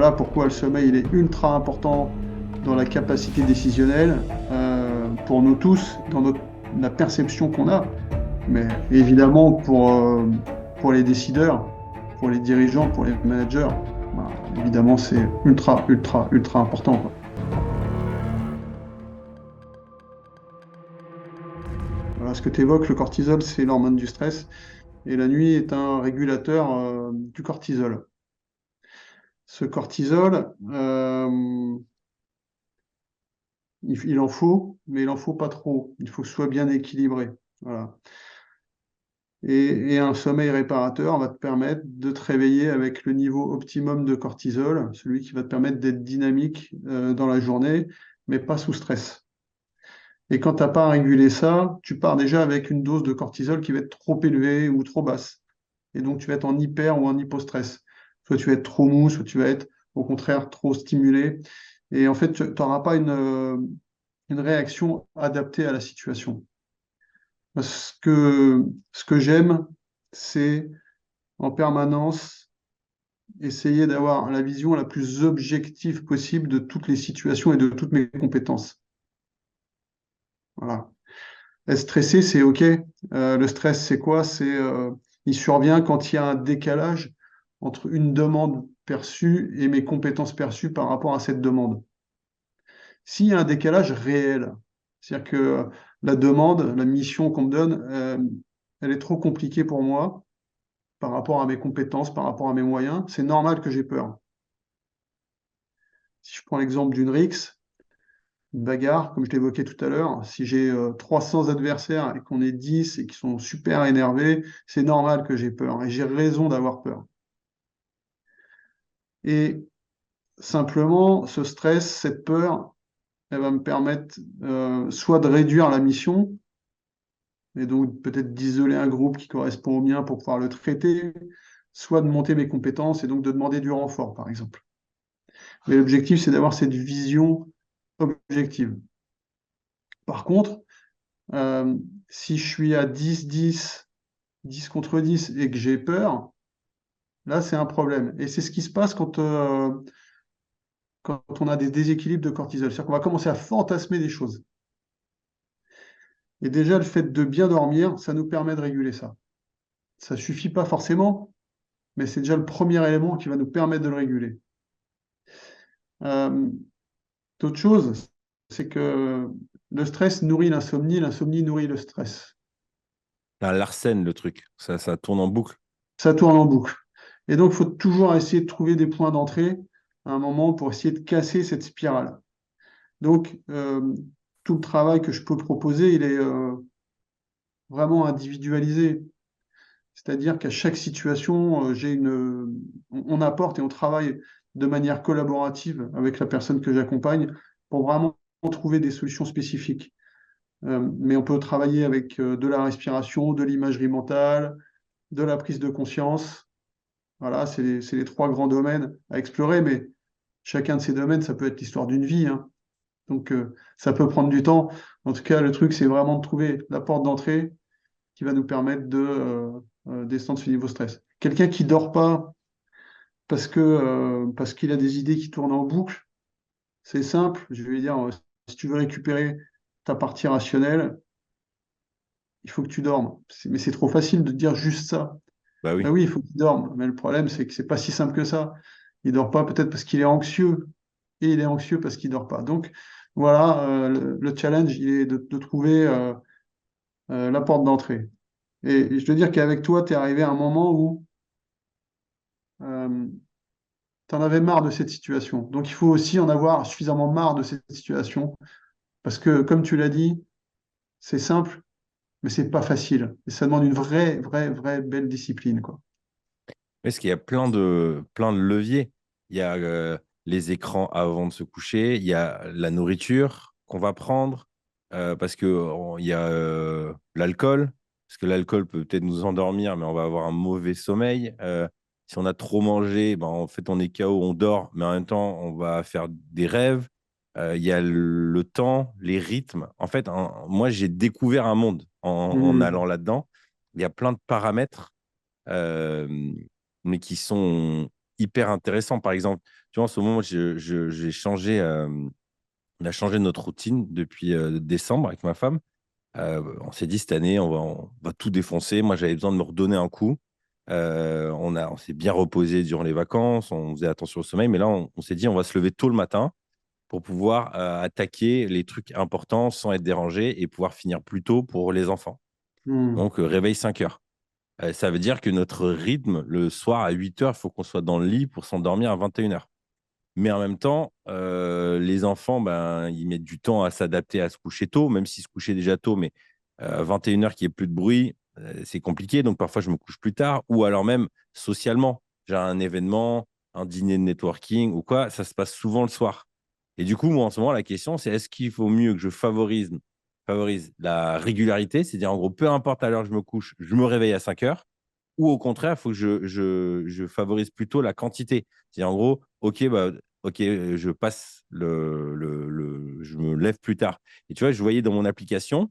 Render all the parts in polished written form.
voilà pourquoi le sommeil il est ultra important dans la capacité décisionnelle pour nous tous, dans la perception qu'on a, mais évidemment pour les décideurs, pour les dirigeants, pour les managers, bah, évidemment c'est ultra, ultra, ultra important, quoi. Voilà, ce que tu évoques, le cortisol, c'est l'hormone du stress, et la nuit est un régulateur du cortisol. Ce cortisol, il en faut, mais il en faut pas trop. Il faut que ce soit bien équilibré. Voilà. Et un sommeil réparateur va te permettre de te réveiller avec le niveau optimum de cortisol, celui qui va te permettre d'être dynamique dans la journée, mais pas sous stress. Et quand tu n'as pas régulé ça, tu pars déjà avec une dose de cortisol qui va être trop élevée ou trop basse. Et donc tu vas être en hyper ou en hypostress. Soit tu vas être trop mou, soit tu vas être au contraire trop stimulé. Et en fait, tu n'auras pas une réaction adaptée à la situation. Ce que j'aime, c'est en permanence essayer d'avoir la vision la plus objective possible de toutes les situations et de toutes mes compétences. Voilà. Être stressé, c'est OK. Le stress, c'est quoi? Il survient quand il y a un décalage entre une demande perçue et mes compétences perçues par rapport à cette demande. S'il y a un décalage réel, c'est-à-dire que la demande, la mission qu'on me donne, elle est trop compliquée pour moi par rapport à mes compétences, par rapport à mes moyens, c'est normal que j'ai peur. Si je prends l'exemple d'une rixe, une bagarre, comme je l'évoquais tout à l'heure, si j'ai 300 adversaires et qu'on est 10 et qui sont super énervés, c'est normal que j'ai peur et j'ai raison d'avoir peur. Et simplement, ce stress, cette peur, elle va me permettre soit de réduire la mission, et donc peut-être d'isoler un groupe qui correspond au mien pour pouvoir le traiter, soit de monter mes compétences et donc de demander du renfort, par exemple. Mais l'objectif, c'est d'avoir cette vision objective. Par contre, euh, si je suis à 10 contre 10 et que j'ai peur, là, c'est un problème. Et c'est ce qui se passe quand on a des déséquilibres de cortisol. C'est-à-dire qu'on va commencer à fantasmer des choses. Et déjà, le fait de bien dormir, ça nous permet de réguler ça. Ça ne suffit pas forcément, mais c'est déjà le premier élément qui va nous permettre de le réguler. Euh, D'autre chose, c'est que le stress nourrit l'insomnie nourrit le stress. C'est un Larsen, le truc. Ça tourne en boucle. Ça tourne en boucle. Et donc, il faut toujours essayer de trouver des points d'entrée à un moment pour essayer de casser cette spirale. Donc, tout le travail que je peux proposer, il est vraiment individualisé. C'est-à-dire qu'à chaque situation, on apporte et on travaille de manière collaborative avec la personne que j'accompagne pour vraiment trouver des solutions spécifiques. Mais on peut travailler avec de la respiration, de l'imagerie mentale, de la prise de conscience. Voilà, c'est les trois grands domaines à explorer, mais chacun de ces domaines, ça peut être l'histoire d'une vie, hein. Donc, ça peut prendre du temps. En tout cas, le truc, c'est vraiment de trouver la porte d'entrée qui va nous permettre de descendre ce niveau stress. Quelqu'un qui dort pas parce qu'il a des idées qui tournent en boucle, c'est simple. Je vais lui dire, si tu veux récupérer ta partie rationnelle, il faut que tu dormes. Mais c'est trop facile de dire juste ça. Bah Ben oui. oui, il faut qu'il dorme. Mais le problème, c'est que c'est pas si simple que ça. Il dort pas peut-être parce qu'il est anxieux. Et il est anxieux parce qu'il dort pas. Donc, voilà, le challenge, il est de trouver la porte d'entrée. Et je dois dire qu'avec toi, tu es arrivé à un moment où tu en avais marre de cette situation. Donc, il faut aussi en avoir suffisamment marre de cette situation. Parce que, comme tu l'as dit, c'est simple, mais c'est pas facile. Et ça demande une vraie, vraie, vraie belle discipline, quoi. Parce qu'il y a plein de leviers. Il y a les écrans avant de se coucher, il y a la nourriture qu'on va prendre, parce que il y a l'alcool, parce que l'alcool peut peut-être nous endormir, mais on va avoir un mauvais sommeil. Si on a trop mangé, ben, en fait, on est KO, on dort, mais en même temps, on va faire des rêves. Il y a le temps, les rythmes. En fait, moi, j'ai découvert un monde en Hmm. allant là-dedans. Il y a plein de paramètres. Euh, mais qui sont hyper intéressants. Par exemple, tu vois, en ce moment, j'ai changé, on a changé notre routine depuis décembre avec ma femme. On s'est dit cette année, on va tout défoncer. Moi, j'avais besoin de me redonner un coup. On s'est bien reposé durant les vacances, on faisait attention au sommeil, mais là, on s'est dit, on va se lever tôt le matin pour pouvoir attaquer les trucs importants sans être dérangé et pouvoir finir plus tôt pour les enfants. Hmm. Donc, réveil 5 heures. Ça veut dire que notre rythme, le soir à 8 heures, il faut qu'on soit dans le lit pour s'endormir à 21 heures. Mais en même temps, les enfants, ben, ils mettent du temps à s'adapter à se coucher tôt, même s'ils se couchaient déjà tôt, mais 21 heures qu'il n'y ait plus de bruit, c'est compliqué. Donc parfois, je me couche plus tard. Ou alors même socialement, j'ai un événement, un dîner de networking ou quoi, ça se passe souvent le soir. Et du coup, moi, en ce moment, la question, c'est est-ce qu'il faut mieux que je favorise la régularité, c'est-à-dire en gros, peu importe à l'heure que je me couche, je me réveille à 5 heures, ou au contraire, il faut que je favorise plutôt la quantité. C'est en gros, ok, bah, ok, je passe je me lève plus tard. Et tu vois, je voyais dans mon application,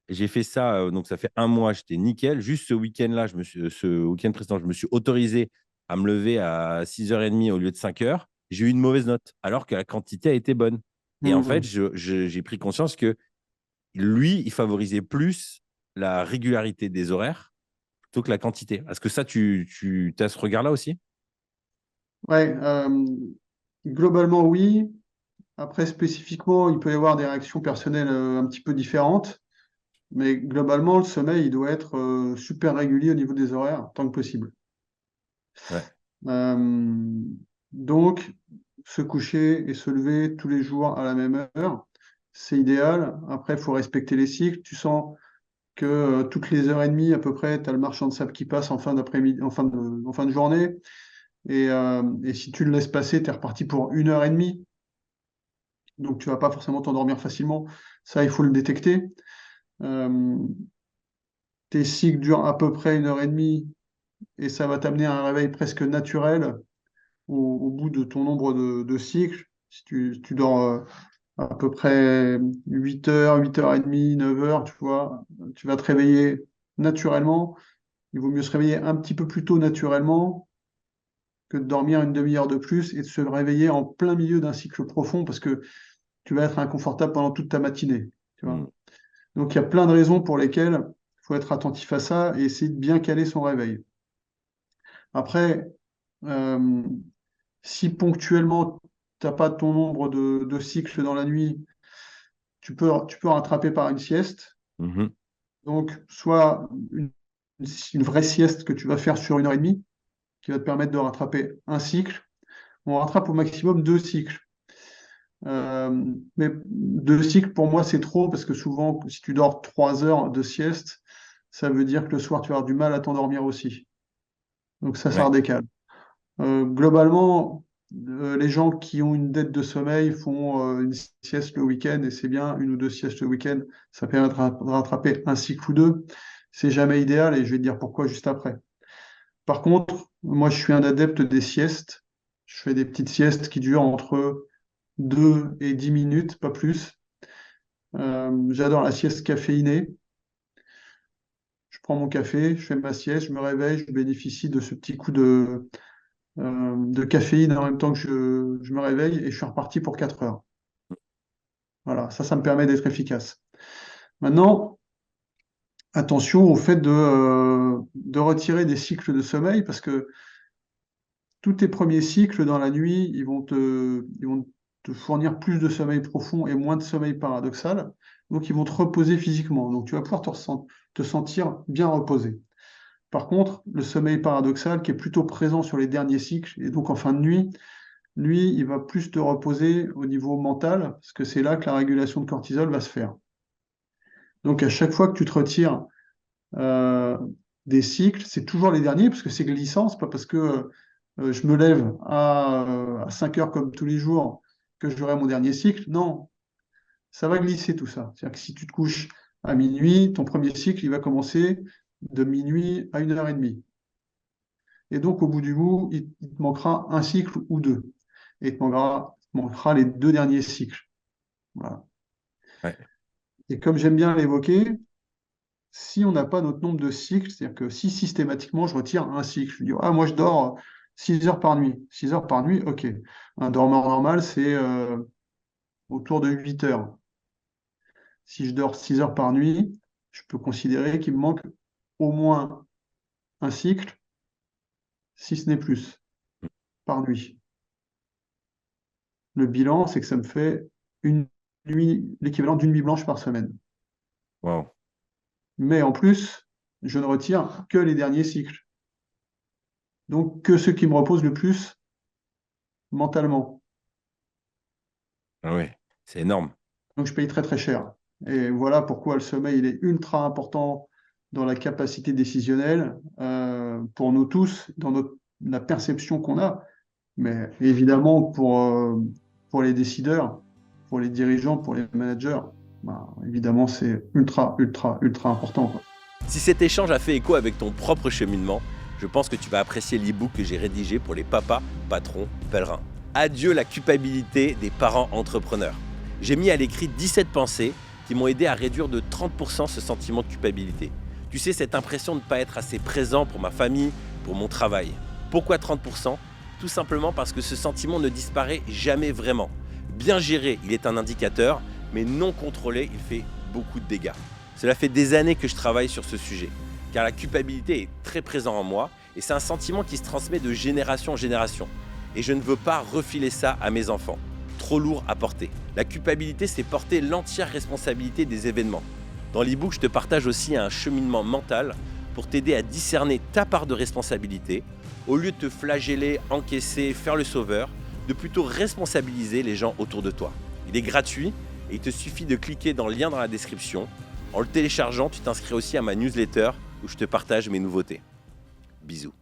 j'ai fait ça, donc ça fait un mois, j'étais nickel. Juste ce week-end précédent, je me suis autorisé à me lever à 6h30 au lieu de 5 heures. J'ai eu une mauvaise note, alors que la quantité a été bonne. Et en fait, Hmm. j'ai pris conscience que lui, il favorisait plus la régularité des horaires plutôt que la quantité. Est-ce que ça, tu as ce regard-là aussi? Ouais, globalement, oui. Après, spécifiquement, il peut y avoir des réactions personnelles un petit peu différentes. Mais globalement, le sommeil, il doit être super régulier au niveau des horaires, tant que possible. Ouais. Euh, donc, se coucher et se lever tous les jours à la même heure, c'est idéal. Après, il faut respecter les cycles. Tu sens que toutes les heures et demie, à peu près, tu as le marchand de sable qui passe en fin d'après-midi, en fin de journée. Et si tu le laisses passer, tu es reparti pour 1 heure et demie. Donc, tu vas pas forcément t'endormir facilement. Ça, il faut le détecter. Euh, Tes cycles durent à peu près 1 heure et demie et ça va t'amener à un réveil presque naturel au bout de ton nombre de cycles. Si tu dors à peu près 8 heures, 8h30, 9 heures, tu vois, tu vas te réveiller naturellement. Il vaut mieux se réveiller un petit peu plus tôt naturellement que de dormir une demi-heure de plus et de se réveiller en plein milieu d'un cycle profond parce que tu vas être inconfortable pendant toute ta matinée. Tu Mm. vois. Donc il y a plein de raisons pour lesquelles il faut être attentif à ça et essayer de bien caler son réveil. Après, euh, si ponctuellement, tu n'as pas ton nombre de cycles dans la nuit, tu peux rattraper par une sieste. Mhm. Donc, soit une vraie sieste que tu vas faire sur 1 heure et demie, qui va te permettre de rattraper un cycle. On rattrape au maximum 2 cycles. Mais 2 cycles, pour moi, c'est trop parce que souvent, si tu dors 3 heures de sieste, ça veut dire que le soir, tu vas avoir du mal à t'endormir aussi. Donc ça Ouais. redécale. Globalement, les gens qui ont une dette de sommeil font une sieste le week-end et c'est bien, 1 ou 2 siestes le week-end, ça permet de rattraper un cycle ou deux. C'est jamais idéal et je vais te dire pourquoi juste après. Par contre, moi je suis un adepte des siestes. Je fais des petites siestes qui durent entre 2 et 10 minutes, pas plus. J'adore la sieste caféinée. Je prends mon café, je fais ma sieste, je me réveille, je bénéficie de ce petit coup de caféine en même temps que je me réveille et je suis reparti pour 4 heures. Voilà, ça me permet d'être efficace. Maintenant, attention au fait de retirer des cycles de sommeil parce que tous tes premiers cycles dans la nuit, ils vont te fournir plus de sommeil profond et moins de sommeil paradoxal. Donc, ils vont te reposer physiquement. Donc, tu vas pouvoir te sentir bien reposé. Par contre, le sommeil paradoxal, qui est plutôt présent sur les derniers cycles et donc en fin de nuit, lui, il va plus te reposer au niveau mental, parce que c'est là que la régulation de cortisol va se faire. Donc à chaque fois que tu te retires euh, des cycles, c'est toujours les derniers, parce que c'est glissant, c'est pas parce que je me lève à 5 heures comme tous les jours que j'aurai mon dernier cycle. Non, ça va glisser tout ça. C'est-à-dire que si tu te couches à minuit, ton premier cycle, il va commencer de minuit à 1 heure et demie. Et donc au bout du bout, il te manquera un cycle ou deux. Et il te manquera les 2 derniers cycles. Voilà. Ouais. Et comme j'aime bien l'évoquer, si on n'a pas notre nombre de cycles, c'est-à-dire que si systématiquement je retire un cycle, je dis, ah, moi je dors 6 heures par nuit. 6 heures par nuit, ok. Un dormeur normal, c'est autour de 8 heures. Si je dors 6 heures par nuit, je peux considérer qu'il me manque au moins un cycle, si ce n'est plus, par nuit. Le bilan, c'est que ça me fait une nuit, l'équivalent d'une nuit blanche par semaine. Wow. Mais en plus, je ne retire que les derniers cycles. Donc, que ce qui me repose le plus mentalement. Ah ouais, c'est énorme. Donc, je paye très très cher. Et voilà pourquoi le sommeil il est ultra important dans la capacité décisionnelle pour nous tous, dans la perception qu'on a, mais évidemment pour les décideurs, pour les dirigeants, pour les managers, bah, évidemment c'est ultra, ultra, ultra important, quoi. Si cet échange a fait écho avec ton propre cheminement, je pense que tu vas apprécier l'e-book que j'ai rédigé pour les papas, patrons, pèlerins. Adieu la culpabilité des parents entrepreneurs. J'ai mis à l'écrit 17 pensées qui m'ont aidé à réduire de 30% ce sentiment de culpabilité. Tu sais, cette impression de ne pas être assez présent pour ma famille, pour mon travail. Pourquoi 30%? Tout simplement parce que ce sentiment ne disparaît jamais vraiment. Bien géré, il est un indicateur, mais non contrôlé, il fait beaucoup de dégâts. Cela fait des années que je travaille sur ce sujet, car la culpabilité est très présente en moi et c'est un sentiment qui se transmet de génération en génération. Et je ne veux pas refiler ça à mes enfants. Trop lourd à porter. La culpabilité, c'est porter l'entière responsabilité des événements. Dans l'e-book, je te partage aussi un cheminement mental pour t'aider à discerner ta part de responsabilité, au lieu de te flageller, encaisser, faire le sauveur, de plutôt responsabiliser les gens autour de toi. Il est gratuit et il te suffit de cliquer dans le lien dans la description. En le téléchargeant, tu t'inscris aussi à ma newsletter où je te partage mes nouveautés. Bisous.